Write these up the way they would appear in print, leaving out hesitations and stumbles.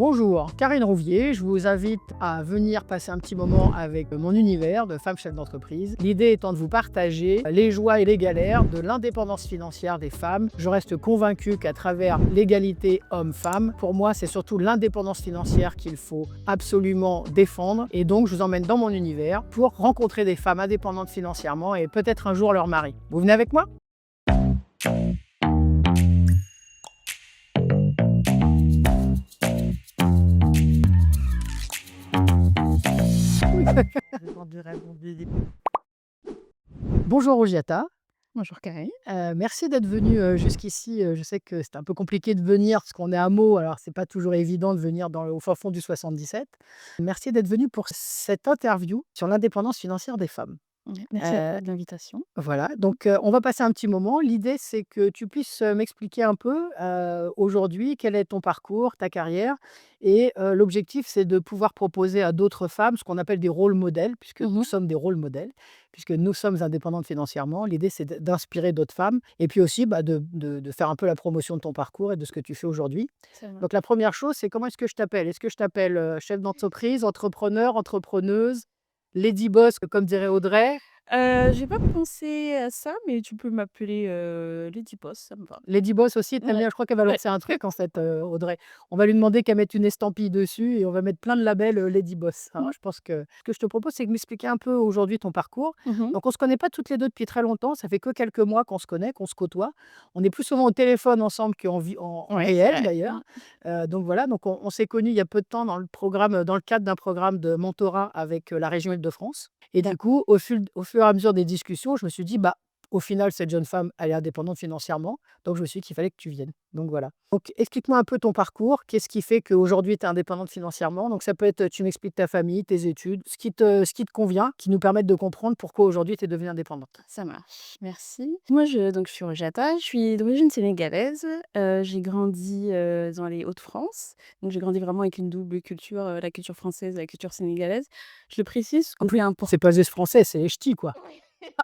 Bonjour, Karine Rouvier, je vous invite à venir passer un petit moment avec mon univers de femme chef d'entreprise. L'idée étant de vous partager les joies et les galères de l'indépendance financière des femmes. Je reste convaincue qu'à travers l'égalité homme-femme, pour moi c'est surtout l'indépendance financière qu'il faut absolument défendre. Et donc je vous emmène dans mon univers pour rencontrer des femmes indépendantes financièrement et peut-être un jour leur mari. Vous venez avec moi ? Bonjour Rogiata. Bonjour Karine. Merci d'être venue jusqu'ici. Je sais que c'est un peu compliqué de venir parce qu'on est à Meaux, alors c'est pas toujours évident de venir au fin fond du 77. Merci d'être venue pour cette interview sur l'indépendance financière des femmes. Ouais, merci à Euh, toi de l'invitation. voilà, donc on va passer un petit moment. L'idée, c'est que tu puisses m'expliquer un peu aujourd'hui quel est ton parcours, ta carrière. Et l'objectif, c'est de pouvoir proposer à d'autres femmes ce qu'on appelle des rôles modèles, puisque nous sommes des rôles modèles, puisque nous sommes indépendantes financièrement. L'idée, c'est d'inspirer d'autres femmes et puis aussi de faire un peu la promotion de ton parcours et de ce que tu fais aujourd'hui. Ça va. Donc la première chose, c'est comment est-ce que je t'appelle? Est-ce que je t'appelle chef d'entreprise, entrepreneur, entrepreneuse, lady boss, comme dirait Audrey? J'ai pas pensé à ça, mais tu peux m'appeler, Lady Boss, ça me va. Lady Boss aussi, tu aimes Ouais. bien? Je crois qu'elle va Ouais. lancer un truc en fait, Audrey. On va lui demander qu'elle mette une estampille dessus et on va mettre plein de labels, Lady Boss. Alors Mmh. je pense que ce que je te propose, c'est de m'expliquer un peu aujourd'hui ton parcours. Mmh. Donc on se connaît pas toutes les 2 depuis très longtemps, ça fait que quelques mois qu'on se connaît, qu'on se côtoie. On est plus souvent au téléphone ensemble qu'en vie en Ouais, c'est réel vrai. d'ailleurs. Mmh. Donc voilà, donc on s'est connus il y a peu de temps dans le cadre d'un programme de mentorat avec, la région Île-de-France. Et du coup, au fur et à mesure des discussions, je me suis dit: «Bah, au final, cette jeune femme, elle est indépendante financièrement, donc je me suis dit qu'il fallait que tu viennes». Donc voilà. Donc explique-moi un peu ton parcours. Qu'est-ce qui fait qu'aujourd'hui tu es indépendante financièrement? Donc ça peut être, tu m'expliques ta famille, tes études, ce qui te convient, qui nous permettent de comprendre pourquoi aujourd'hui tu es devenue indépendante. Ça marche, merci. Moi, je suis Rojata, je suis d'origine sénégalaise. J'ai grandi, dans les Hauts-de-France. Donc j'ai grandi vraiment avec une double culture, la culture française et la culture sénégalaise. Je le précise, En que plus, c'est important. c'est pas juste français, c'est les ch'tis, quoi.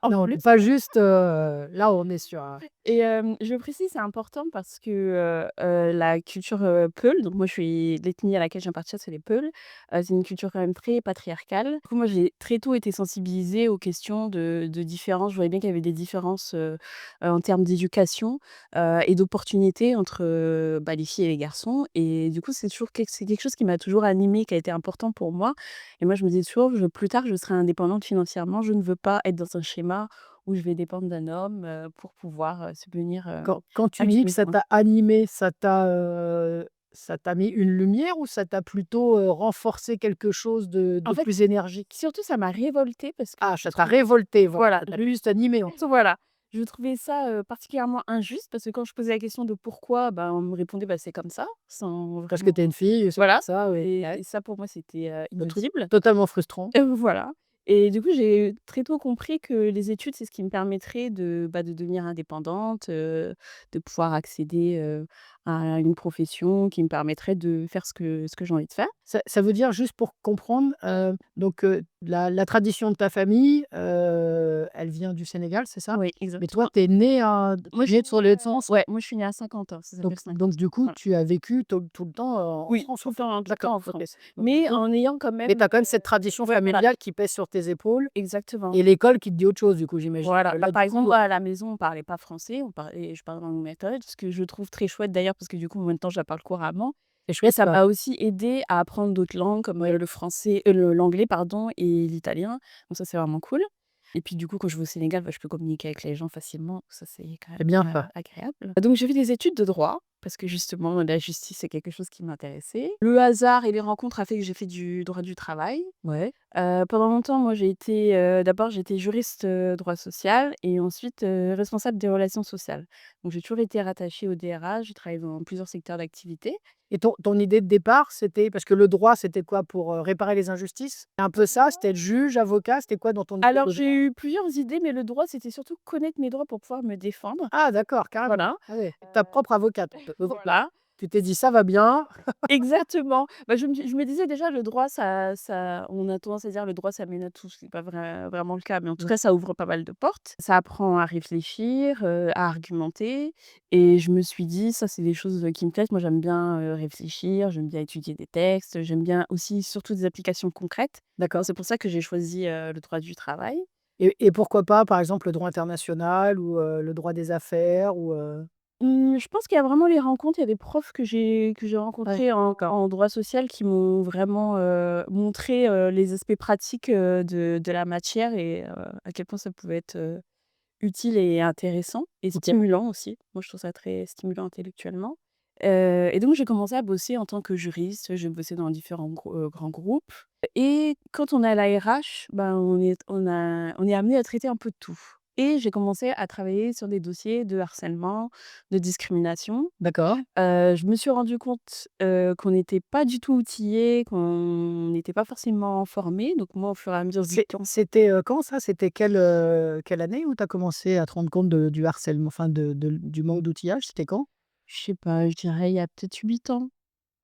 En Non, plus. c'est pas juste, là on est sur un Et je précise, c'est important parce que, la culture, Peul, donc moi je suis l'ethnie à laquelle j'appartiens, c'est les Peuls, c'est une culture quand même très patriarcale. Du coup, moi j'ai très tôt été sensibilisée aux questions de différences. Je voyais bien qu'il y avait des différences, en termes d'éducation, et d'opportunités entre, les filles et les garçons. Et du coup, c'est quelque chose qui m'a toujours animée, qui a été important pour moi. Et moi je me disais toujours: Plus tard je serai indépendante financièrement, je ne veux pas être dans un schéma où je vais dépendre d'un homme, pour pouvoir, subvenir, quand à tu mes dis que ça besoins. t'a animé, ça t'a mis une lumière ou ça t'a plutôt, renforcé quelque chose de En fait, plus énergique? surtout ça m'a révoltée parce que Ah, je ça t'a trouve révolté, voilà, voilà, ça t'a plus juste animé, en fait. voilà. Je trouvais ça, particulièrement injuste parce que quand je posais la question de pourquoi, on me répondait: «C'est comme ça», sans Parce que vraiment tu es une fille, c'est voilà. pour ça, oui. Et Ouais, ça pour moi c'était, donc c'est inaudible. totalement frustrant. Voilà. Et du coup, j'ai très tôt compris que les études, c'est ce qui me permettrait de devenir indépendante, de pouvoir accéder, à une profession qui me permettrait de faire ce que j'ai envie de faire. Ça veut dire, juste pour comprendre, donc la tradition de ta famille, elle vient du Sénégal, c'est ça? Oui, Mais toi, exactement. tu es née Moi, je suis sur née, les sens? ouais, moi, je suis née à Saint-Quentin, ça Donc s'appelle donc Saint-Quentin. du coup, Voilà. tu as vécu tout le temps, en Oui, France, tout en le fait? temps D'accord, en OK. France. Donc du Mais coup en ayant quand mais même, tu as quand même cette tradition ouais, voilà, familiale qui pèse sur tes épaules exactement. et l'école qui te dit autre chose, du coup, j'imagine? Voilà. Là, Par du exemple, coup moi, à la maison, on parlait pas français, je parlais langue maternelle, ce que je trouve très chouette d'ailleurs parce que du coup, maintenant, je la parle couramment. c'est Et chouette ça ça. m'a aussi aidée à apprendre d'autres langues comme, Oui, l'anglais pardon et l'italien. Donc ça, c'est vraiment cool. Et puis du coup, quand je vais au Sénégal, je peux communiquer avec les gens facilement. Ça, c'est quand c'est bien même, ça. agréable. Donc j'ai fait des études de droit parce que justement, la justice, c'est quelque chose qui m'intéressait. Le hasard et les rencontres a fait que j'ai fait du droit du travail. Ouais. Pendant longtemps, moi, d'abord, j'ai été juriste, droit social et ensuite, responsable des relations sociales. Donc j'ai toujours été rattachée au DRH, j'ai travaillé dans plusieurs secteurs d'activité. Et ton idée de départ, c'était parce que le droit, c'était quoi? Pour, réparer les injustices? C'est un peu ça? C'était être juge, avocat? C'était quoi dans ton idée Alors de j'ai droit? eu plusieurs idées, mais le droit, c'était surtout connaître mes droits pour pouvoir me défendre. Ah d'accord, carrément. Voilà. Ah ouais, ta propre avocate. Voilà. Tu t'es dit: «Ça va bien». Exactement. Bah, je me disais déjà le droit ça on a tendance à dire: «Le droit ça mène à tout», c'est pas vraiment le cas, mais en tout Mmh. cas ça ouvre pas mal de portes. Ça apprend à réfléchir, à argumenter et je me suis dit: «Ça c'est des choses, qui me plaisent». Moi j'aime bien, réfléchir, j'aime bien étudier des textes, j'aime bien aussi surtout des applications concrètes. Donc D'accord. c'est pour ça que j'ai choisi, le droit du travail. Et pourquoi pas, par exemple, le droit international ou le droit des affaires ou? Je pense qu'il y a vraiment les rencontres, il y a des profs que j'ai Ouais, rencontrés d'accord. en droit social qui m'ont vraiment, montré, les aspects pratiques, de la matière et à quel point ça pouvait être, utile et intéressant et OK. stimulant aussi. Moi, je trouve ça très stimulant intellectuellement. Et donc j'ai commencé à bosser en tant que juriste, je bossais dans différents grands groupes et quand on est à la RH, ben, on est amené à traiter un peu de tout et j'ai commencé à travailler sur des dossiers de harcèlement, de discrimination. D'accord. Je me suis rendu compte, qu'on n'était pas du tout outillés, qu'on n'était pas forcément formés, donc moi, au fur et à mesure du temps. C'était, quand ça? C'était quelle année où tu as commencé à te rendre compte du harcèlement, enfin du manque d'outillage? C'était quand? Je sais pas, je dirais il y a peut-être 8 ans.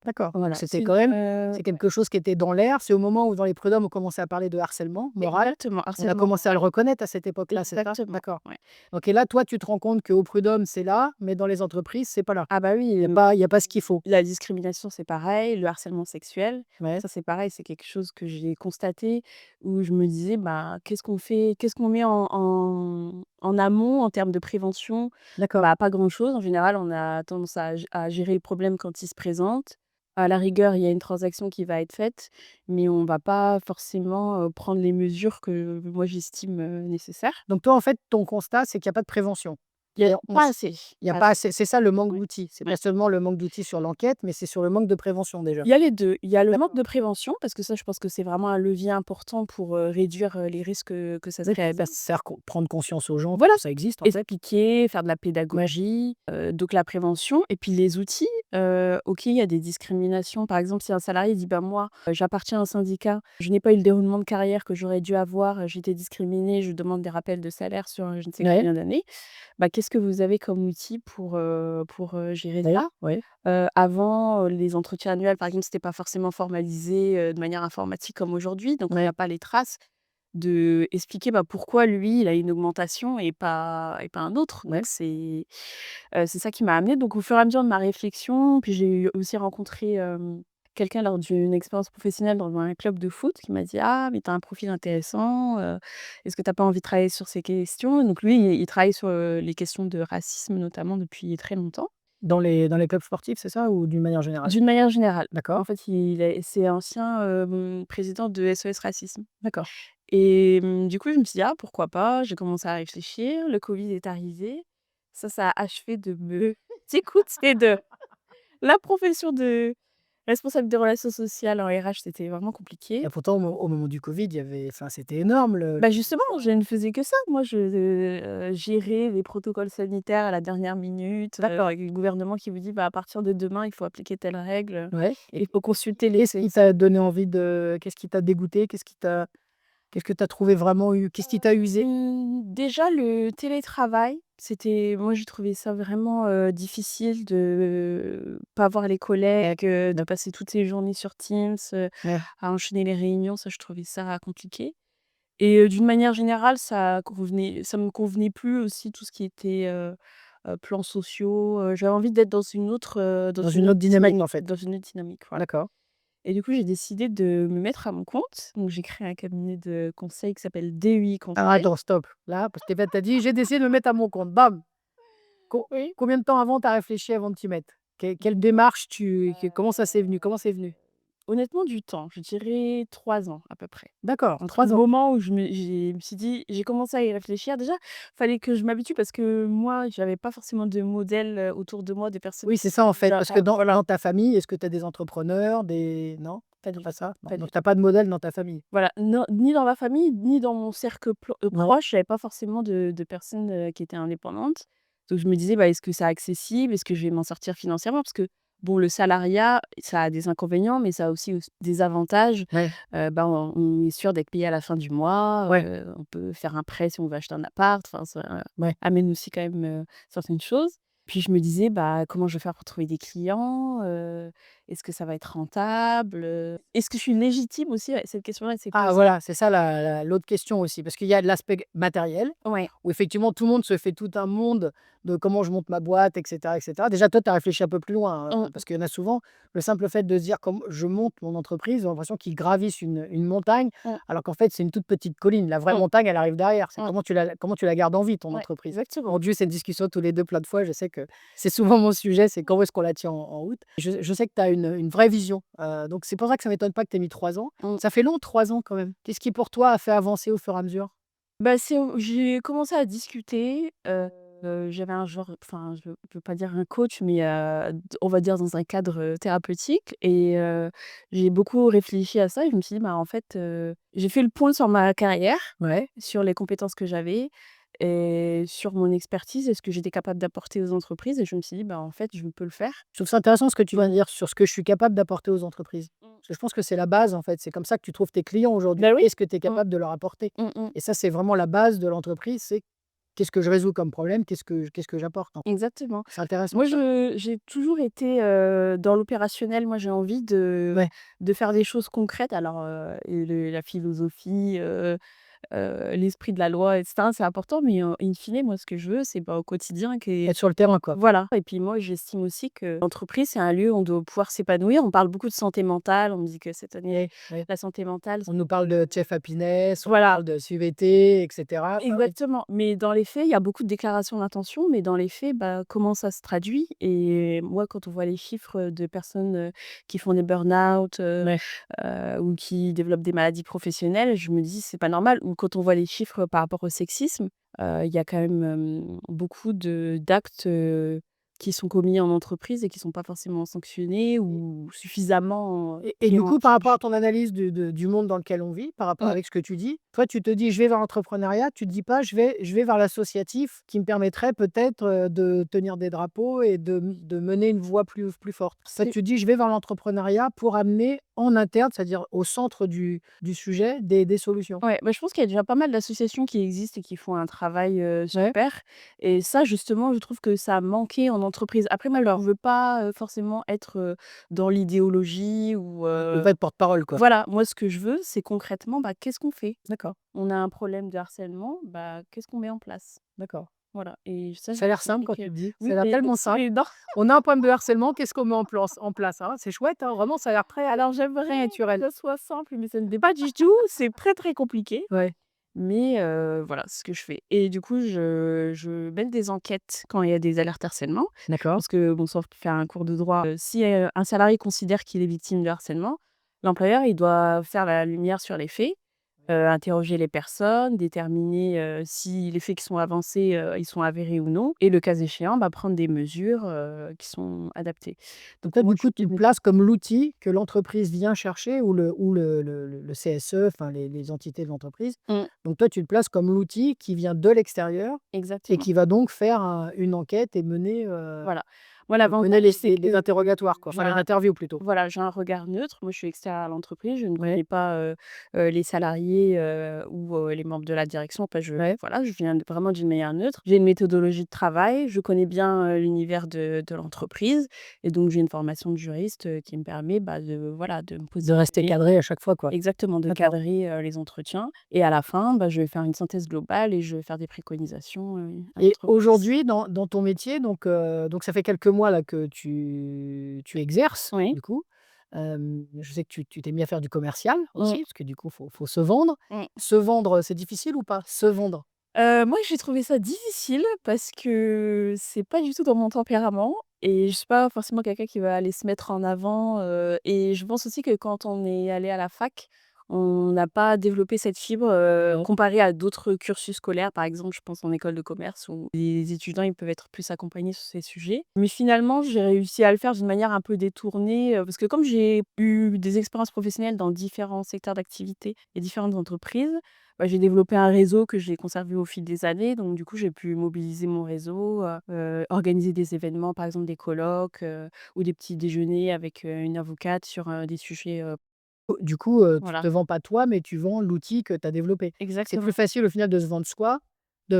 D'accord. Donc Voilà, c'était c'est quand même c'est ouais, quelque chose qui était dans l'air. C'est au moment où dans les prud'hommes, on commençait à parler de harcèlement moral. exactement, On a harcèlement commencé à le moral. reconnaître à cette époque-là, c'est ça? Exactement, D'accord. ouais. OK, là, toi, tu te rends compte qu'au prud'homme, c'est là, mais dans les entreprises, c'est pas là. Ah bah oui, Il y a pas ce qu'il faut. la discrimination, c'est pareil, le harcèlement sexuel, Ouais, ça c'est pareil, c'est quelque chose que j'ai constaté où je me disais: «Bah, qu'est-ce qu'on fait? Qu'est-ce qu'on met en amont en termes de prévention?» d'accord. Bah, pas grand-chose. En général, on a tendance à gérer le problème quand il se présente. À la rigueur, il y a une transaction qui va être faite, mais on va pas forcément, prendre les mesures que moi j'estime, nécessaires. Donc toi, en fait, ton constat, c'est qu'il y a pas de prévention. Il y a On pas s assez, Il y a pas pas assez. assez, c'est ça le manque Ouais, d'outils. C'est ouais. pas seulement le manque d'outils sur l'enquête, mais c'est sur le manque de prévention déjà. Il y a les 2. Il y a le manque D'accord. de prévention, parce que ça, je pense que c'est vraiment un levier important pour, réduire, les risques, que ça se Oui, ça réhabite. sert prendre conscience aux gens Voilà, que ça existe, en fait. expliquer, faire de la Ouais, pédagogie, donc la prévention et puis les outils. OK, il y a des discriminations. Par exemple, si un salarié dit: «Bah, moi, j'appartiens à un syndicat, je n'ai pas eu le déroulement de carrière que j'aurais dû avoir, j'ai été discriminé, je demande des rappels de salaire sur, je ne sais ouais, combien d'années». Bah, qu'est-ce que vous avez comme outil pour, gérer ouais, ça? ouais. Avant, les entretiens annuels, par exemple, c'était pas forcément formalisé, de manière informatique comme aujourd'hui, donc on Ouais. n'a pas les traces de expliquer, bah, pourquoi lui, il a une augmentation et pas un autre. Ouais. Donc c'est ça qui m'a amenée. Donc au fur et à mesure de ma réflexion, puis j'ai aussi rencontré, quelqu'un lors d'une expérience professionnelle dans un club de foot qui m'a dit: «Ah mais tu as un profil intéressant, est-ce que tu as pas envie de travailler sur ces questions?» Et donc lui, il travaille sur, les questions de racisme notamment depuis très longtemps. Dans les clubs sportifs, c'est ça? Ou d'une manière générale? D'une manière générale. En D'accord, fait, c'est ancien, président de SOS Racisme d'accord. et du coup, je me suis dit: «Ah, pourquoi pas?» J'ai commencé à réfléchir, le covid est arrivé. Ça a achevé de me dégoûter de la profession de responsable des relations sociales en RH, c'était vraiment compliqué. Et pourtant, au moment du covid, il y avait enfin, c'était énorme le Bah, justement, je ne faisais que ça. Moi, je, gérais les protocoles sanitaires à la dernière minute, d'accord, avec le gouvernement qui vous dit: «Bah, à partir de demain, il faut appliquer telle règle, ouais. il faut consulter les Qu'est-ce qui spécialistes». t'a donné envie de qu'est-ce qui t'a dégoûté? Qu'est-ce que tu as trouvé vraiment qu'est-ce qui t'a usé? Déjà le télétravail, moi j'ai trouvé ça vraiment, difficile de pas voir les collègues, de passer toutes ces journées sur Teams, Ouais, à enchaîner les réunions, ça je trouvais ça compliqué et d'une manière générale ça me convenait plus aussi tout ce qui était, plans sociaux, j'avais envie d'être dans dans une une autre autre dynamique, en dynamique fait. dans une autre dynamique, voilà. D'accord. Et du coup, j'ai décidé de me mettre à mon compte. Donc j'ai créé un cabinet de conseil qui s'appelle DEI Alors Conseil. attends, stop, là, parce que tu as dit: «J'ai décidé de me mettre à mon compte», bam! Oui. Combien de temps avant tu as réfléchi avant de t'y mettre? Quelle démarche comment ça s'est venu? Comment c'est venu? Honnêtement du temps, je dirais 3 ans à peu près. D'accord, Entre le 3 ans. moment où je me suis dit j'ai commencé à y réfléchir, déjà, fallait que je m'habitue parce que moi, j'avais pas forcément de modèle, autour de moi, de personnes Oui, c'est qui ça, en fait, déjà parce que dans ta famille, est-ce que tu as des entrepreneurs, des non? pas Tu du pas tout, ça? Non, pas du donc tout. tu as pas de modèle dans ta famille? Voilà, non, ni dans ma famille, ni dans mon cercle Non. proche, j'avais pas forcément de personnes, qui étaient indépendantes. Donc je me disais: «Bah, est-ce que c'est accessible? Est-ce que je vais m'en sortir financièrement?» Parce que bon, le salariat, ça a des inconvénients, mais ça a aussi des avantages. Ouais, Bah, on est sûr d'être payé à la fin du mois, ouais, on peut faire un prêt si on veut acheter un appart, enfin ça ouais. amène aussi quand même, certaines choses. Puis je me disais: «Bah, comment je vais faire pour trouver des clients? Est-ce que ça va être rentable? Est-ce que je suis légitime aussi?» Ouais, cette question-là, elle s'est Ah posée. voilà, c'est ça l'autre question aussi, parce qu'il y a de l'aspect matériel, Ouais. où effectivement tout le monde se fait tout un monde de comment je monte ma boîte, et cetera, et cetera. Déjà toi, tu as réfléchi un peu plus loin, Mmh, parce qu'il y en a souvent, le simple fait de se dire: «Comme je monte mon entreprise», ils ont l'impression qu'ils gravissent une montagne, mmh, alors qu'en fait, c'est une toute petite colline. La vraie mmh, montagne, elle arrive derrière. C'est mmh. comment tu la gardes en vie, ton Ouais, entreprise. exactement. Mon Dieu, c'est une discussion tous les 2 plein de fois. Je sais que c'est souvent mon sujet, c'est comment est-ce qu'on la tient en route. Je sais que tu as une vraie vision, donc c'est pour ça que ça m'étonne pas que tu aies mis 3 ans. Mmh. Ça fait long 3 ans quand même. Qu'est-ce qui pour toi a fait avancer au fur et à mesure? Bah, j'ai commencé à discuter, j'avais un genre enfin, je peux pas dire un coach, mais d on va dire dans un cadre, thérapeutique et j'ai beaucoup réfléchi à ça et je me suis dit: «Bah, en fait, j'ai fait le point sur ma carrière, Ouais. sur les compétences que j'avais et sur mon expertise et ce que j'étais capable d'apporter aux entreprises» et je me suis dit: «Bah, en fait, je peux le faire». Je trouve ça intéressant ce que tu viens de dire sur ce que je suis capable d'apporter aux entreprises. Mmh. Parce que je pense que c'est la base en fait, c'est comme ça que tu trouves tes clients aujourd'hui. Bah, oui. Qu'est-ce que tu es Mmh. capable de leur apporter? Mmh mh. Et ça, c'est vraiment la base de l'entreprise, c'est qu'est-ce que je résous comme problème? Qu'est-ce que j'apporte en fait? Exactement. C'est intéressant Moi, ça. j'ai toujours été, dans l'opérationnel. Moi, j'ai envie Ouais. de faire des choses concrètes. Alors, et la philosophie, l'esprit de la loi et cetera, c'est important, mais in fine, moi, ce que je veux, c'est, bah, au quotidien Être sur le terrain quoi. voilà et puis moi, j'estime aussi que l'entreprise, c'est un lieu où on doit pouvoir s'épanouir. On parle beaucoup de santé mentale. On me dit que cette année, Oui, oui. la santé mentale, On nous parle de Chef Happiness, on voilà. parle de CVT, et cetera. Ah oui. Exactement, mais dans les faits, il y a beaucoup de déclarations d'intention, mais dans les faits, bah, comment ça se traduit? Et moi, quand on voit les chiffres de personnes, qui font des burn-out, Ouais. ou qui développent des maladies professionnelles, je me dis: «C'est pas normal» ou quand on voit les chiffres par rapport au sexisme, il y a quand même, beaucoup de d'actes, qui sont commis en entreprise et qui sont pas forcément sanctionnés ou suffisamment, Et pris du en coup, par rapport charge. à ton analyse du monde dans lequel on vit, par rapport Mmh, avec ce que tu dis, toi, tu te dis: «Je vais vers l'entrepreneuriat», tu te dis pas: «Je vais vers l'associatif qui me permettrait peut-être, de tenir des drapeaux et de mener une voix plus forte». Toi, c'est tu te dis: «Je vais vers l'entrepreneuriat pour amener en interne, c'est-à-dire au centre du sujet, des solutions». Ouais, bah, je pense qu'il y a déjà pas mal d'associations qui existent et qui font un travail, Ouais, super et ça justement, je trouve que ça a manqué en entreprise. Après moi, je leur veux pas, forcément être, dans l'idéologie ou de pas être porte-parole, quoi. voilà. Moi, ce que je veux, c'est concrètement, bah, qu'est-ce qu'on fait? D'accord, On a un problème de harcèlement, bah, qu'est-ce qu'on met en place? d'accord. Voilà et ça, Ça a j'ai l'air simple compris quand que tu le dis. Ça a oui, l'air mais tellement simple. mais non. On a un problème de harcèlement, qu'est-ce qu'on met en place, hein? C'est chouette, hein, vraiment, ça a l'air Alors très j'aimerais naturel. que ça soit simple, mais ça ne l'est pas du tout. C'est très, très compliqué. Ouais, Mais voilà, c'est ce que je fais et du coup, je mène des enquêtes quand il y a des alertes harcèlement. d'accord. Parce que bon, sauf faire un cours de droit, si, un salarié considère qu'il est victime de harcèlement, l'employeur, il doit faire la lumière sur les faits, interroger les personnes, déterminer, si les faits qui sont avancés, ils sont avérés ou non et le cas échéant, bah, prendre des mesures, qui sont adaptées. Donc Donc toi, moi, du coup, tu te places comme l'outil que l'entreprise vient chercher ou le CSE, enfin les entités de l'entreprise. mmh, Donc toi, tu te places comme l'outil qui vient de l'extérieur et exactement, qui va donc faire une enquête et voilà. Moi, mener l'avantage, les c'est les que interrogatoires quoi, j'ai enfin les un interviews plutôt. voilà, j'ai un regard neutre. Moi, je suis extérieure à l'entreprise. Je ne Ouais, connais pas, les salariés, ou les membres de la direction. Enfin, ouais. voilà, je viens vraiment d'une manière neutre. J'ai une méthodologie de travail. Je connais bien, l'univers de l'entreprise et donc j'ai une formation de juriste, qui me permet, bah, voilà, de me De rester positionner cadré à chaque fois quoi. exactement, de D'accord. cadrer, les entretiens et à la fin, bah, je vais faire une synthèse globale et je vais faire des préconisations, à Et l'entreprise. aujourd'hui dans ton métier donc ça fait quelques mois là que tu exerces Oui. du coup. Je sais que tu t'es mis à faire du commercial Mmh. aussi, parce que du coup faut se vendre. Mmh. Se vendre, c'est difficile ou pas? Se vendre? Moi, j'ai trouvé ça difficile parce que c'est pas du tout dans mon tempérament et je suis pas forcément quelqu'un qui va aller se mettre en avant, et je pense aussi que quand on est allé à la fac, on n'a pas développé cette fibre, Ouais. comparé à d'autres cursus scolaires. Par exemple, je pense en école de commerce où les étudiants, ils peuvent être plus accompagnés sur ces sujets. Mais finalement, j'ai réussi à le faire d'une manière un peu détournée, parce que comme j'ai eu des expériences professionnelles dans différents secteurs d'activité et différentes entreprises, bah, j'ai développé un réseau que j'ai conservé au fil des années, donc du coup, j'ai pu mobiliser mon réseau, organiser des événements, par exemple des colloques, ou des petits déjeuners avec, une avocate sur, des sujets, Du coup, tu voilà. te vends pas toi, mais tu vends l'outil que tu as développé. C'est plus Exactement. facile au final de se vendre soi,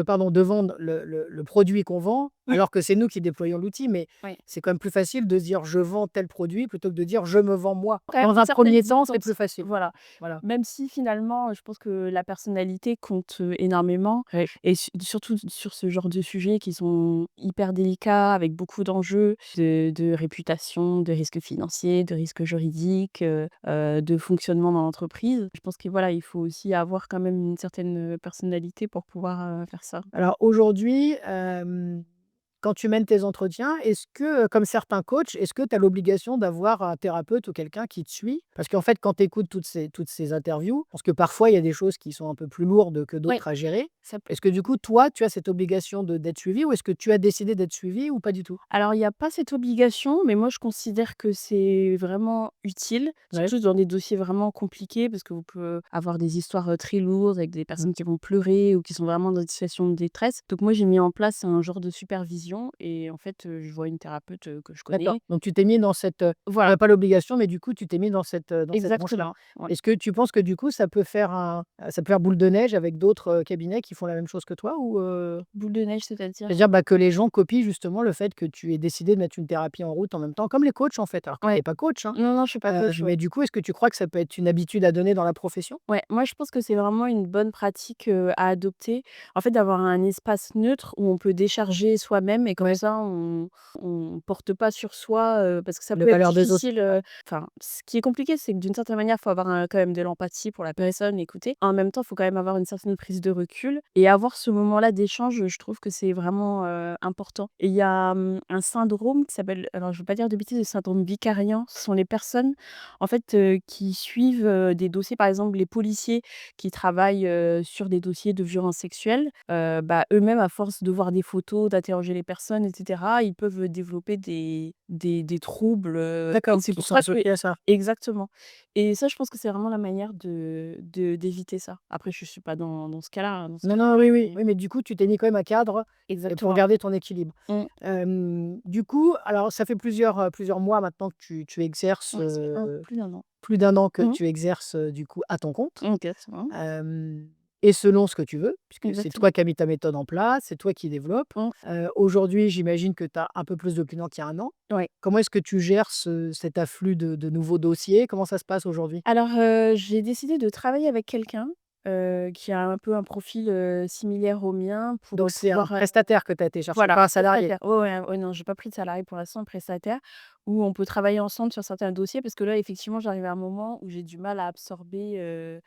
de vendre le produit qu'on vend, Oui. alors que c'est nous qui déployons l'outil. Mais Oui. c'est quand même plus facile de dire je vends tel produit plutôt que de dire je me vends moi. Quand même Dans une un certaine premier temps, c'est distance. plus facile. Voilà. Voilà. Même si finalement, je pense que la personnalité compte, énormément Ouais. et surtout sur ce genre de sujets qui sont hyper délicats avec beaucoup d'enjeux de réputation, de risques financiers, de risques juridiques, de fonctionnement dans l'entreprise. Je pense que voilà, il faut aussi avoir quand même une certaine, personnalité pour pouvoir, faire ça. Alors aujourd'hui, quand tu mènes tes entretiens, est-ce que, comme certains coachs, est-ce que tu as l'obligation d'avoir un thérapeute ou quelqu'un qui te suit? Parce qu'en fait, quand tu écoutes toutes ces interviews, parce que parfois il y a des choses qui sont un peu plus lourdes que Oui, d'autres à gérer. ça Est-ce que du coup, toi, tu as cette obligation d'être suivi ou est-ce que tu as décidé d'être suivi ou pas du tout? Alors, il y a pas cette obligation, mais moi, je considère que c'est vraiment utile, Ouais. surtout dans des dossiers vraiment compliqués, parce que vous pouvez avoir des histoires très lourdes avec des Mmh. personnes qui vont pleurer ou qui sont vraiment dans des situations de détresse. Donc, moi, j'ai mis en place un genre de supervision et en fait, je vois une thérapeute que je D'accord. connais. Donc tu t'es mis dans cette, Voilà, pas l'obligation, mais du coup, tu t'es mis dans cette branche-là. exactement. Ouais. Est-ce que tu penses que du coup, ça peut faire boule de neige avec d'autres, cabinets qui font la même chose que toi ou, Boule de neige, c'est-à-dire? c'est-à-dire, que les gens copient justement le fait que tu aies décidé de mettre une thérapie en route en même temps, comme les coachs en fait, alors que tu Ouais. es pas coach, hein. Non, non, je suis pas coach, ouais. Mais du coup, est-ce que tu crois que ça peut être une habitude à donner dans la profession? Ouais, moi je pense que c'est vraiment une bonne pratique, à adopter. En fait, d'avoir un espace neutre où on peut décharger soi-même et comme Ouais, ça on porte pas sur soi, parce que ça le peut être malheur des autres. difficile, enfin, ce qui est compliqué, c'est que d'une certaine manière, il faut avoir quand même de l'empathie pour la personne, écouter. En même temps, il faut quand même avoir une certaine prise de recul et avoir ce moment-là d'échange, je trouve que c'est vraiment, important et il y a, un syndrome qui s'appelle, alors je veux pas dire de bêtises, le syndrome vicariant. Ce sont les personnes en fait, qui suivent, des dossiers, par exemple, les policiers qui travaillent, sur des dossiers de violences sexuelles, bah, eux-mêmes, à force de voir des photos, d'interroger les personnes et cetera, ils peuvent, développer des troubles, et D'accord, c'est qui pour sont ça que associés à ça. exactement et ça, je pense que c'est vraiment la manière d'éviter ça. Après, je suis pas dans ce cas-là, hein, dans ce Non, cas non, oui, oui, oui, mais du coup, tu t'es mis quand même un cadre et pour exactement. garder ton équilibre. Mmh. Du coup, alors ça fait plusieurs mois maintenant que tu exerces, Ouais, ça fait plus d'un an. plus d'un an que Mmh. tu exerces, du coup à ton compte. Exactement, Hem et selon ce que tu veux, puisque c'est exactement. toi qui as mis ta méthode en place, c'est toi qui développes. Mmh. Aujourd'hui, j'imagine que tu as un peu plus de clients qu'il y a un an. Ouais. Comment est-ce que tu gères cet afflux de nouveaux dossiers? Comment ça se passe aujourd'hui? Alors, j'ai décidé de travailler avec quelqu'un, qui a un peu un profil, similaire au mien pour, Donc c'est un pouvoir, prestataire que tu as été chercher, voilà, pas un salarié? prestataire. Ouais, ouais, ouais, non, j'ai pas pris de salarié pour l'instant, prestataire, où on peut travailler ensemble sur certains dossiers parce que là, effectivement, j'arrive à un moment où j'ai du mal à absorber,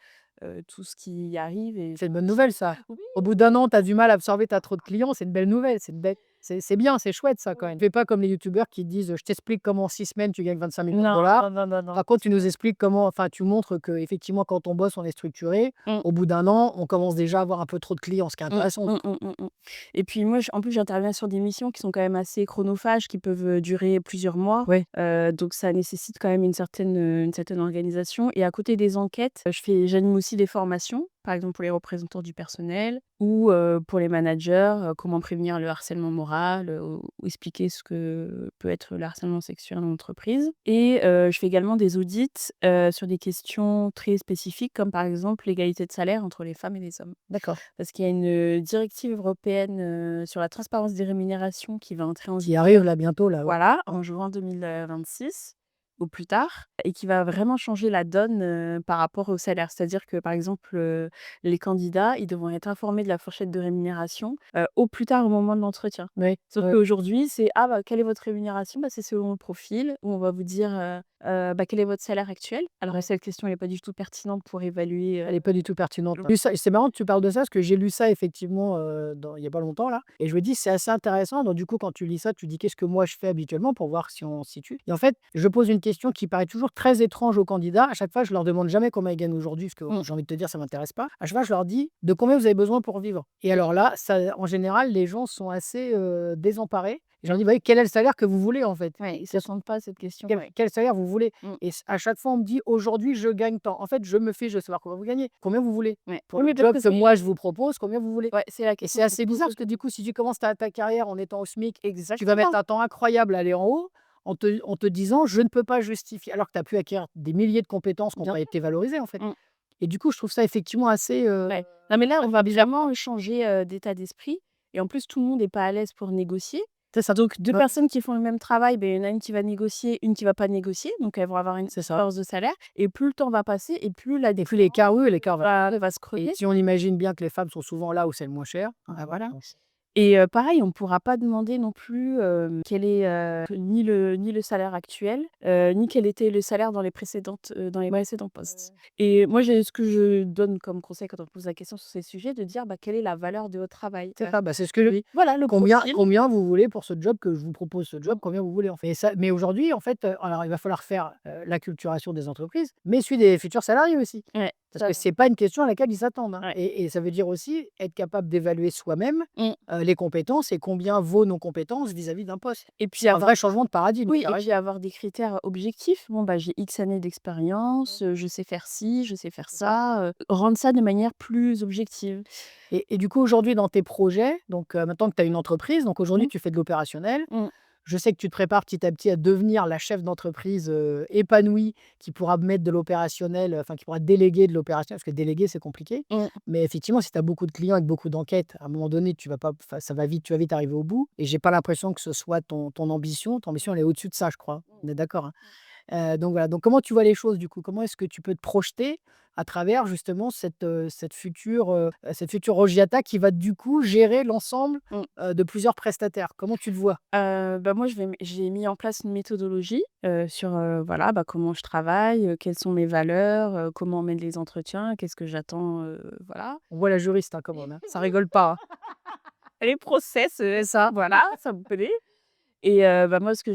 tout ce qui arrive et C'est une bonne nouvelle ça. oui, Au bout d'un an, tu as du mal à absorber, tu as trop de clients, c'est une belle nouvelle, c'est bien, c'est chouette ça quand même. Fais pas comme les youtubeurs qui disent: «Je t'explique comment en 6 semaines tu gagnes 25 000 non, $.» non, non, non, non. Par contre, tu nous expliques comment, enfin, tu montres qu'effectivement quand on bosse, on est structuré. Mmh. Au bout d'un an, on commence déjà à avoir un peu trop de clients, ce qui est Mmh, intéressant. mmh, mmh, mmh, mmh et puis moi, en plus, j'interviens sur des missions qui sont quand même assez chronophages, qui peuvent, durer plusieurs mois, Ouais. donc ça nécessite quand même une certaine organisation et à côté des enquêtes, j'anime aussi des formations, par exemple pour les représentants du personnel ou, pour les managers, comment prévenir le harcèlement moral, ou expliquer ce que peut être le harcèlement sexuel en entreprise et je fais également des audits, sur des questions très spécifiques comme par exemple l'égalité de salaire entre les femmes et les hommes. D'accord. Parce qu'il y a une, directive européenne, sur la transparence des rémunérations qui va entrer en Qui vigueur arrive là bientôt là, ouais. voilà, en juin 2026 au plus tard et qui va vraiment changer la donne, par rapport au salaire. C'est-à-dire que, par exemple, les candidats, ils devront être informés de la fourchette de rémunération, au plus tard au moment de l'entretien. Oui, Sauf ouais. qu'aujourd'hui, c'est: «Ah bah, quelle est votre rémunération?» Bah, c'est selon le profil où on va vous dire, bah: «Quel est votre salaire actuel?» Alors cette question, elle est pas du tout pertinente pour évaluer, Elle est pas du tout pertinente. le Lu ça c'est marrant que tu parles de ça, parce que j'ai lu ça effectivement, il y a pas longtemps là et je me dis: «C'est assez intéressant». Donc du coup, quand tu lis ça, tu dis: «Qu'est-ce que moi je fais habituellement?» pour voir si on se situe et en fait, je pose une question qui paraît toujours très étrange aux candidats. À chaque fois, je leur demande jamais combien ils gagnent aujourd'hui, parce que mmh. j'ai envie de te dire, ça m'intéresse pas. À chaque fois, je leur dis: «De combien vous avez besoin pour vivre?» et alors là, ça en général, les gens sont assez, désemparés et je leur dis: «Bah oui, quel est le salaire que vous voulez en fait?» Ouais, ils s'attendent pas à cette question, Quel ouais. quel salaire vous voulez? Mmh. Et à chaque fois, on me dit: «Aujourd'hui, je gagne tant». En fait, je me fiche de savoir combien vous gagnez. Combien vous voulez? Ouais. Pour Oui, le mais parce job que que c'est moi je vous propose, combien vous voulez? ouais, c'est la Et question c'est qu'on assez bizarre pose parce que du coup, si tu commences ta carrière en étant au SMIC, tu vas exactement. mettre un temps incroyable à aller en haut en te disant: «Je ne peux pas justifier», alors que tu as pu acquérir des milliers de compétences qui n'ont Bien pas sûr. été valorisées, en fait. Mmh. Et du coup, je trouve ça effectivement assez, Ouais. Non, mais là, on va bizarre. vraiment changer, d'état d'esprit et en plus, tout le monde est pas à l'aise pour négocier. C'est ça. Donc 2 Ouais, personnes qui font le même travail, ben, il y en a une qui va négocier, une qui va pas négocier, donc elles vont avoir une c'est ça. différence de salaire et plus le temps va passer et plus la Et plus différence l'écart va se et creuser. si on imagine bien que les femmes sont souvent là où c'est le moins cher, Bah, voilà. donc Et pareil, on ne pourra pas demander non plus, quel est, ni le salaire actuel, ni quel était le salaire dans les ouais, précédents postes. Et moi, ce que je donne comme conseil quand on me pose la question sur ces sujets, de dire: «Bah, quelle est la valeur de votre travail?» c'est ça, bah, c'est ce que je dis. Voilà, le profil. Combien vous voulez pour ce job que je vous propose ce job, combien vous voulez en fait? Et ça mais aujourd'hui en fait, alors il va falloir faire, l'acculturation des entreprises, mais celui des futurs salariés aussi. Ouais, Parce que c'est pas une question à laquelle ils s'attendent, hein, ouais. et ça veut dire aussi être capable d'évaluer soi-même, Mmh. les compétences et combien vaut nos compétences vis-à-vis d'un poste. Et puis Un vrai changement de paradigme, oui, tu et raison. puis avoir des critères objectifs. Bon, bah, j'ai X années d'expérience, je sais faire ci, je sais faire ça, rendre ça de manière plus objective. Et du coup aujourd'hui dans tes projets, donc maintenant que tu as une entreprise, donc aujourd'hui Mmh, tu fais de l'opérationnel. mmh, Je sais que tu te prépares petit à petit à devenir la chef d'entreprise, épanouie qui pourra mettre de l'opérationnel, enfin qui pourra déléguer de l'opérationnel, parce que déléguer, c'est compliqué. mmh. Mais effectivement, si tu as beaucoup de clients avec beaucoup d'enquêtes, à un moment donné, tu vas pas enfin, ça va vite, tu vas vite arriver au bout et j'ai pas l'impression que ce soit ton ambition. Ton ambition, elle est au-dessus de ça, je crois. On est d'accord, hein? Donc voilà, donc comment tu vois les choses du coup? Comment est-ce que tu peux te projeter à travers justement cette future Rogiata qui va du coup gérer l'ensemble, Mmh. de plusieurs prestataires? Comment tu le vois? Bah, moi, j'ai mis en place une méthodologie, sur, voilà, bah, comment je travaille, quelles sont mes valeurs, comment on mène les entretiens, qu'est-ce que j'attends, voilà. On voit la juriste, hein, quand même, hein. Ça rigole pas, hein. Les process, C'est ça. voilà, ça me connaît. Et bah, moi, ce que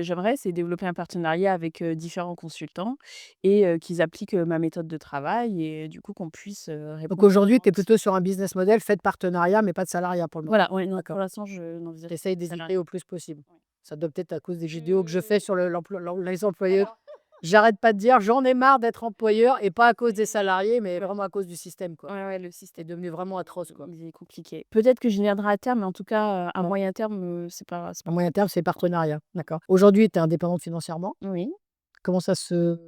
j'aimerais, c'est développer un partenariat avec, différents consultants et qu'ils appliquent, ma méthode de travail et du coup qu'on puisse, Donc répondre aujourd'hui, tu es aux plutôt sur un business model fait de partenariat, mais pas de salariat pour le moment? voilà, ouais, non, pour D'accord. l'instant, je n'envisage Tu pas essayes de d'éviter salariat. au plus possible. Ouais. Ça doit peut-être à cause des vidéos que je fais Mmh, sur les employeurs. J'arrête pas de dire: «J'en ai marre d'être employeur» et pas à cause des salariés, mais vraiment à cause du système, quoi. ouais, ouais, le C'est système, devenu vraiment atroce, quoi. il est compliqué. Peut-être que j'y viendrai à terme, mais en tout cas, à Ouais. moyen terme, c'est À pas moyen terme, c'est partenariat. D'accord. Aujourd'hui, tu es indépendante financièrement. oui. Comment ça se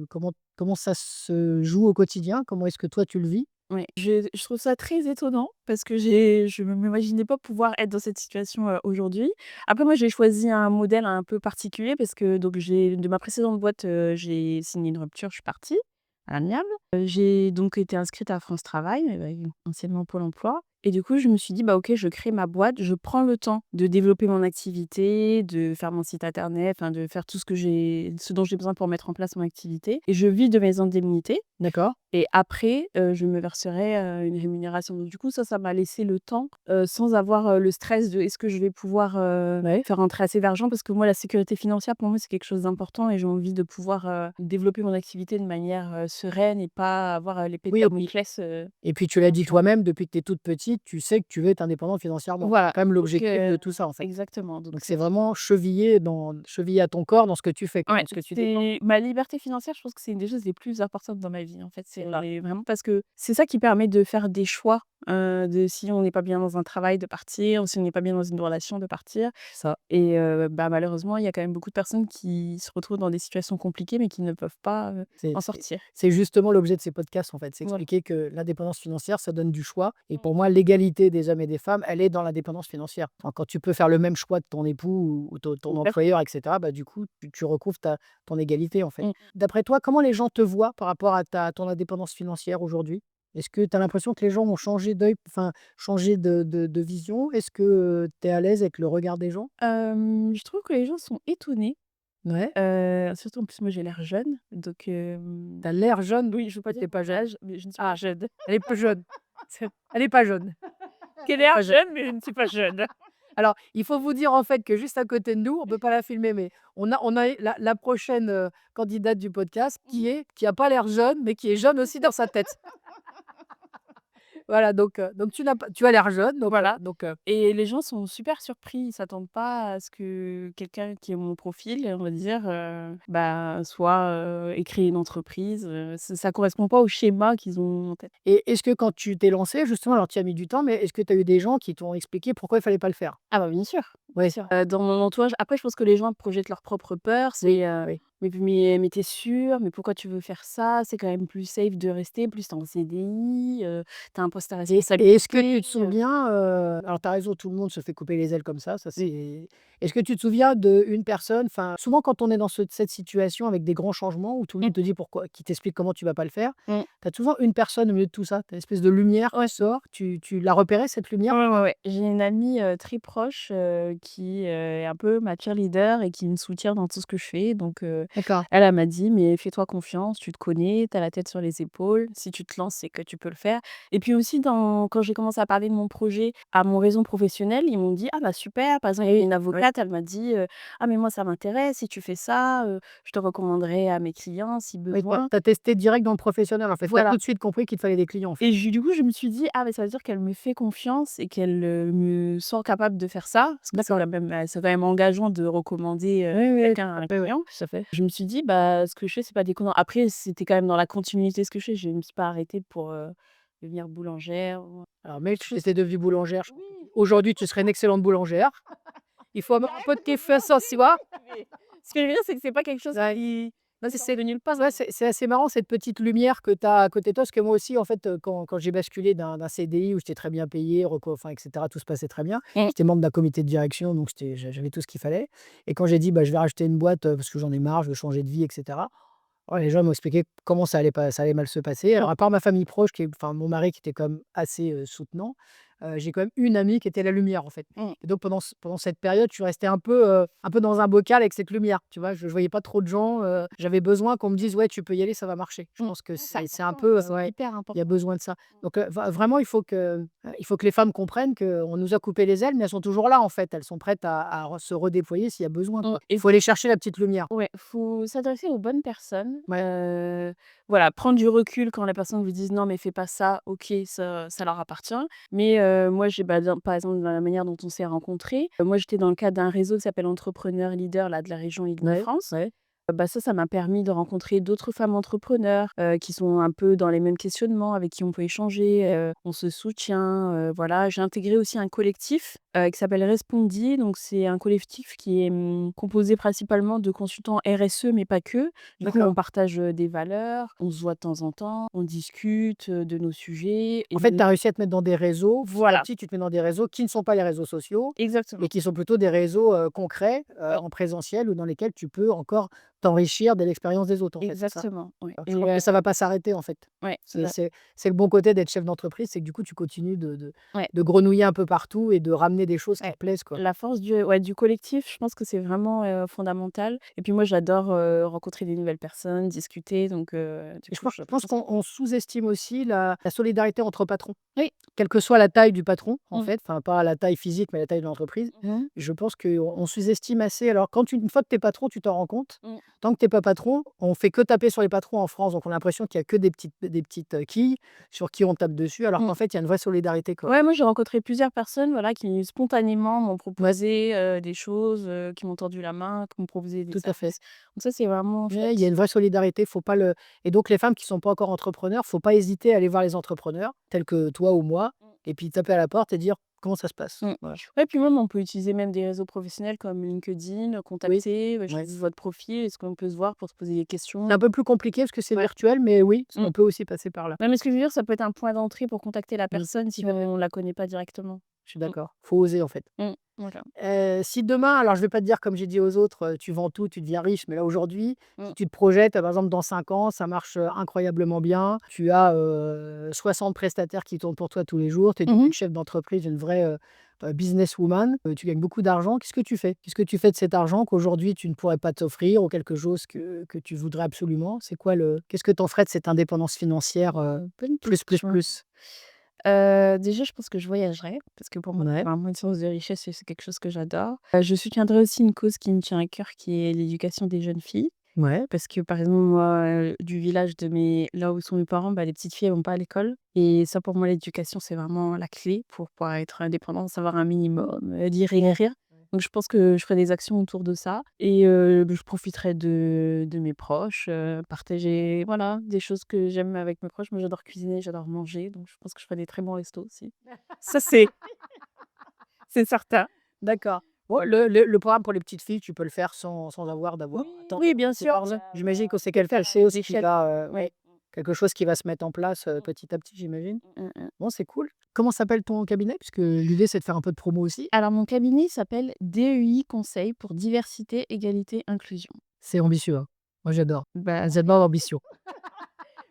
comment ça se joue au quotidien? Comment est-ce que toi tu le vis? Ouais, je trouve ça très étonnant parce que je ne m'imaginais pas pouvoir être dans cette situation, aujourd'hui. Après moi, j'ai choisi un modèle un peu particulier parce que donc j'ai de ma précédente boîte, j'ai signé une rupture, je suis partie à l'amiable. J'ai donc été inscrite à France Travail, anciennement Pôle emploi et du coup, je me suis dit: «Bah, OK, je crée ma boîte, je prends le temps de développer mon activité, de faire mon site internet, enfin de faire tout ce dont j'ai besoin pour mettre en place mon activité et je vis de mes indemnités». D'accord. Et après, je me verserai, une rémunération. Donc du coup, ça m'a laissé le temps, sans avoir, le stress de: «Est-ce que je vais pouvoir, Ouais. faire rentrer assez d'argent?» parce que moi, la sécurité financière, pour moi, c'est quelque chose d'important et j'ai envie de pouvoir, développer mon activité de manière, sereine et pas avoir, l'épée de Oui, Damoclès, et puis tu l'as dit toi-même, depuis que tu es toute petite, tu sais que tu veux être indépendante financièrement. C'est voilà, quand même donc l'objectif de tout ça, en fait. exactement, donc Donc c'est c'est vraiment chevillé à ton corps dans ce que tu fais, ouais, dans ce que tu défends. c'est ma liberté financière, je pense que c'est une des choses les plus importantes dans ma vie, en fait. C'est Voilà, vraiment parce que c'est ça qui permet de faire des choix, de si on n'est pas bien dans un travail, de partir, ou si on n'est pas bien dans une relation, de partir. c'est ça. Et bah, malheureusement, il y a quand même beaucoup de personnes qui se retrouvent dans des situations compliquées, mais qui ne peuvent pas, C'est en c'est sortir. c'est justement l'objet de ces podcasts, en fait. C'est Voilà. expliquer que l'indépendance financière, ça donne du choix et pour moi, l'égalité des hommes et des femmes, elle est dans l'indépendance financière. Quand tu peux faire le même choix que ton époux ou ton employeur et cetera, bah, du coup, tu recouvres ton égalité, en fait. Mmh. D'après toi, comment les gens te voient par rapport à ton indépendance financière aujourd'hui? Est-ce que tu as l'impression que les gens ont changé d'œil, enfin, changé de vision? Est-ce que, tu es à l'aise avec le regard des gens? Je trouve que les gens sont étonnés, Ouais. surtout en plus moi j'ai l'air jeune, donc Tu as l'air jeune, oui, je veux pas mais tu dire es pas mon jeune. âge, mais je ne suis pas Ah, jeune. elle est peu jeune. Elle est pas jeune. J'ai l'air Pas jeune. jeune, mais je ne suis pas jeune. Alors, il faut vous dire en fait que juste à côté de nous, on peut pas la filmer, mais on a la prochaine, candidate du podcast qui a pas l'air jeune, mais qui est jeune aussi dans sa tête. Voilà, donc tu as l'air jeune, Voilà. donc Et les gens sont super surpris, ils s'attendent pas à ce que quelqu'un qui a mon profil, on va dire, bah, soit, ait créé une entreprise, ça correspond pas au schéma qu'ils ont en tête. et est-ce que quand tu t'es lancée justement, alors tu as mis du temps, mais est-ce que tu as eu des gens qui t'ont expliqué pourquoi il fallait pas le faire? Ah bah, bien sûr, bien Oui, sûr. Dans mon entourage après je pense que les gens projettent leurs propres peurs, oui, c'est, oui. mais tu sûr? Mais pourquoi tu veux faire ça? C'est quand même plus safe de rester, plus tu es en CDI, tu as un poste à Et est-ce que tu responsabilité, te souviens, alors tu as raison, tout le monde se fait couper les ailes comme ça c'est est-ce que tu te souviens d'une personne, enfin, souvent quand on est dans cette situation avec des grands changements où tout le monde te dit pourquoi qui t'explique comment tu vas pas le faire, Mmh. tu as souvent une personne au milieu de tout ça, tu as une espèce de lumière Ouais. qui sort, tu l'as repérée cette lumière? Ouais, ouais, ouais. J'ai une amie, très proche, qui, est un peu ma cheerleader et qui me soutient dans tout ce que je fais. Donc, D'accord. elle m'a dit: «Mais fais-toi confiance, tu te connais, tu as la tête sur les épaules. Si tu te lances, c'est que tu peux le faire». Et puis aussi quand j'ai commencé à parler de mon projet à mon réseau professionnel, ils m'ont dit: «Ah bah super». Par exemple, il y a une Oui. avocate, elle m'a dit, «Ah mais moi ça m'intéresse, si tu fais ça, je te recommanderai à mes clients si Oui, besoin». tu as testé direct dans le professionnel en fait. Tu as Voilà. tout de suite compris qu'il te fallait des clients en fait. Et du coup, je me suis dit: «Ah mais ça veut dire qu'elle me fait confiance et qu'elle, me sent capable de faire ça». Parce que D'accord. c'est quand même engageant de recommander, Oui, oui, quelqu'un tout à à un fait, oui, client. tout à fait. Je me suis dit: «Bah, ce que je fais, c'est pas déconnant». Après, c'était quand même dans la continuité de ce que je fais. Je me suis pas arrêtée pour, devenir boulangère ou Alors même quelque si tu chose. étais devenue boulangère, je pense Oui, qu'aujourd'hui tu serais une excellente boulangère. Il faut avoir un peu de confiance en soi. mais ce que je veux dire, c'est que c'est pas quelque chose Ouais. qui Non, sort de nulle part. ouais, c'est assez marrant cette petite lumière que tu as à côté de toi, parce que moi aussi, en fait, quand j'ai basculé d'un CDI où j'étais très bien payé, enfin, et cetera, tout se passait très bien. Mmh. J'étais membre d'un comité de direction, donc j'avais tout ce qu'il fallait. Et quand j'ai dit: «Bah, je vais racheter une boîte, parce que j'en ai marre, je veux changer de vie, et cetera», oh, les gens m'ont expliqué comment ça allait mal se passer. Alors à part ma famille proche enfin mon mari qui était quand même assez, soutenant, j'ai quand même une amie qui était la lumière en fait. Mmh. Et donc pendant cette période, je suis resté un peu dans un bocal avec cette lumière, tu vois? Je voyais pas trop de gens, j'avais besoin qu'on me dise: «Ouais, tu peux y aller, ça va marcher». Je Mmh. pense que C'est c'est un important, peu, c'est ouais, hyper il y a important. besoin de ça. Donc vraiment il faut que les femmes comprennent qu'on nous a coupé les ailes, mais elles sont toujours là en fait. Elles sont prêtes se redéployer s'il y a besoin, Mmh. quoi. Il faut aller chercher la petite lumière. Ouais, faut s'adresser aux bonnes personnes. Ouais, Voilà, prendre du recul quand la personne vous dise: «Non, mais fais pas ça», OK, ça leur appartient. Mais moi, j'ai bah, par exemple, dans la manière dont on s'est rencontrés, moi, j'étais dans le cadre d'un réseau qui s'appelle Entrepreneurs Leaders, là, de la région ouais, Île-de-France. ouais. Bah, ça m'a permis de rencontrer d'autres femmes entrepreneurs, qui sont un peu dans les mêmes questionnements, avec qui on peut échanger, on se soutient, voilà. J'ai intégré aussi un collectif, qui s'appelle Respondi, donc c'est un collectif qui est, composé principalement de consultants RSE, mais pas que. Du coup, on D'accord. partage, des valeurs, on se voit de temps en temps, on discute, de nos sujets et En fait, tu as réussi à te mettre dans des réseaux, petit à voilà, petit, tu te mets dans des réseaux qui ne sont pas les réseaux sociaux, exactement. mais qui sont plutôt des réseaux, concrets, Ouais, en présentiel ou dans lesquels tu peux encore t'enrichir de l'expérience des autres, en fait, c'est ça? exactement, ouais Alors je et pense que ça va pas s'arrêter, en fait. ouais, C'est c'est c'est le bon côté d'être chef d'entreprise, c'est que du coup, tu continues ouais. de grenouiller un peu partout et de ramener des choses qui Ouais, te plaisent, quoi. la force du collectif, je pense que c'est vraiment, fondamental et puis moi j'adore, rencontrer des nouvelles personnes, discuter donc du Et je coup pense je je pense pense que qu'on sous-estime aussi la solidarité entre patrons. oui. Quelle que soit la taille du patron, en Mmh. fait, enfin pas la taille physique, mais la taille de l'entreprise, Mmh. je pense qu'on sous-estime assez. Alors quand une fois que tu es patron, tu t'en rends compte. Mmh. Tant que tu es pas patron, on fait que taper sur les patrons en France, donc on a l'impression qu'il y a que des petites, quilles sur qui on tape dessus, alors Mmh. qu'en fait, il y a une vraie solidarité, quoi. Ouais, moi j'ai rencontré plusieurs personnes, voilà, qui spontanément m'ont Ouais, proposé, des choses, qui m'ont tendu la main, qui m'ont proposé des tout à fait. services. Donc ça, c'est vraiment Ouais, il y a chouette. une vraie solidarité, faut pas le et donc les femmes qui sont pas encore entrepreneurs, faut pas hésiter à aller voir les entrepreneurs, tels que toi ou moi, Mmh. et puis taper à la porte et dire: «Comment ça se passe?» Mmh. Voilà. Ouais, puis même on peut utiliser même des réseaux professionnels comme LinkedIn, Oui, contacter, «J'ai ouais. vu votre profil, est-ce qu'on peut se voir pour se poser des C'est questions?» un peu plus compliqué parce que c'est Ouais. virtuel, mais oui, Mmh. on peut aussi passer par là. Ouais, mais ce que je veux dire, ça peut être un point d'entrée pour contacter la Mmh, personne si tout à fait. on la connaît pas directement. Je suis Mmh. d'accord. Faut oser, en fait. Voilà. Si demain, alors je vais pas te dire comme j'ai dit aux autres, tu vends tout, tu deviens riche, mais là aujourd'hui, Mmh. si tu te projettes, par exemple dans 5 ans, ça marche, incroyablement bien. Tu as, 60 prestataires qui tournent pour toi tous les jours. Tu es Mmh une chef d'entreprise, une vraie, businesswoman. Tu gagnes beaucoup d'argent. Qu'est-ce que tu fais? Qu'est-ce que tu fais de cet argent qu'aujourd'hui tu ne pourrais pas t'offrir ou quelque chose que tu voudrais absolument? C'est quoi le qu'est-ce que tu en ferais de cette indépendance financière, Bonne plus, plus, question. plus? Déjà, je pense que je voyagerais parce que pour moi, c'est Ouais, vraiment une source de richesse et c'est quelque chose que j'adore. Je soutiendrai aussi une cause qui me tient à cœur, qui est l'éducation des jeunes filles. ouais. Parce que, par exemple, moi, du village de mes là où sont mes parents, bah, les petites filles, elles vont pas à l'école et ça, pour moi, l'éducation, c'est vraiment la clé pour pouvoir être indépendante, savoir un minimum, lire et écrire. Donc je pense que je ferai des actions autour de ça et je profiterai de mes proches, partager, voilà, des choses que j'aime avec mes proches. Moi, j'adore cuisiner, j'adore manger, donc je pense que je ferai des très bons restos aussi. Ça, c'est certain. D'accord. Bon, le programme pour les petites filles, tu peux le faire sans avoir d'avoir Oui, attends, oui, bien c'est sûr. par j'imagine que c'est qu'elle fait, elle sait aussi qu'il L'échelle. va, Ouais. quelque chose qui va se mettre en place, petit à petit, j'imagine? Mmh. Bon, c'est cool. Comment s'appelle ton cabinet? Puisque l'idée, c'est de faire un peu de promo aussi. Alors mon cabinet s'appelle DEI Conseil pour diversité, égalité, inclusion. C'est ambitieux, hein. Moi, j'adore. Bah, J'adore l'ambition.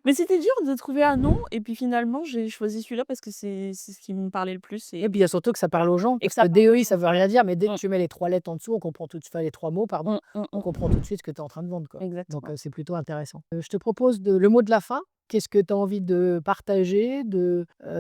mais c'était dur de trouver un nom et puis finalement j'ai choisi celui-là parce que c'est ce qui me parlait le plus Et puis, il y a surtout que ça parle aux gens, et que parce que ça parle aux DEI, gens. ça veut rien dire, mais dès que Mmh. tu mets les 3 lettres en dessous, on comprend tout de suite, enfin, les 3 mots, pardon, on comprend tout de suite ce que tu es en train de vendre, quoi. Donc, Exactement. c'est plutôt intéressant. Je te propose le mot de la fin. Qu'est-ce que tu as envie de partager,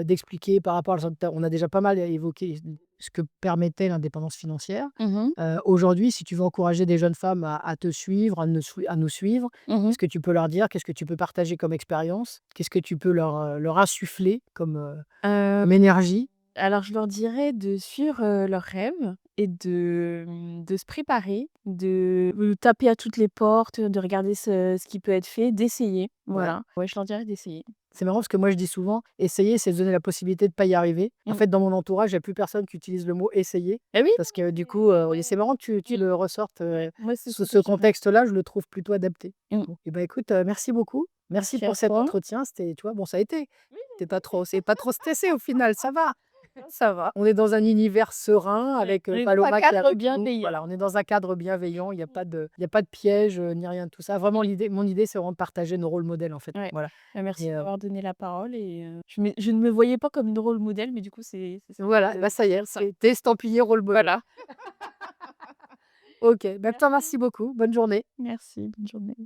d'expliquer par rapport à on a déjà pas mal évoqué ce que permettait l'indépendance financière. Mmh. Aujourd'hui, si tu veux encourager des jeunes femmes à te suivre, à nous suivre, Mmh. qu'est-ce que tu peux leur dire? Qu'est-ce que tu peux partager comme expérience? Qu'est-ce que tu peux leur insuffler comme énergie? Alors je leur dirais de suivre, leurs rêves et de se préparer, de taper à toutes les portes, de regarder ce qui peut être fait, d'essayer, Ouais. voilà. Ouais, je leur dirais d'essayer. C'est marrant parce que moi je dis souvent: «Essayer, c'est se donner la possibilité de pas y arriver». En Mmh. fait, dans mon entourage, il y a plus personne qui utilise le mot «essayer» Eh oui, parce que du coup, et c'est marrant que tu mmh, le ressortes, moi c'est ce que ce je dirais. contexte-là, je le trouve plutôt adapté. Mmh. Bon et ben écoute, merci beaucoup. Merci Merci à pour cet toi. entretien. C'était tu vois, bon ça a été. C'est pas trop stressé au final, ça va. Ça va. On est dans un univers serein Ouais, avec, on est dans un Paloma qui est cadre avec nous. bienveillant. Voilà, on est dans un cadre bienveillant, il y a pas de piège, ni rien de tout ça. Vraiment mon idée, c'est vraiment de partager nos rôles modèles, en fait. Ouais. Voilà Bah, merci et de m'avoir donné la parole et je ne me voyais pas comme une rôle modèle, mais du coup c'est voilà, bah, ça y est, ça. tu estampillé rôle modèle. Voilà. OK, bah, je te Merci. remercie beaucoup. Bonne journée. Merci, bonne journée.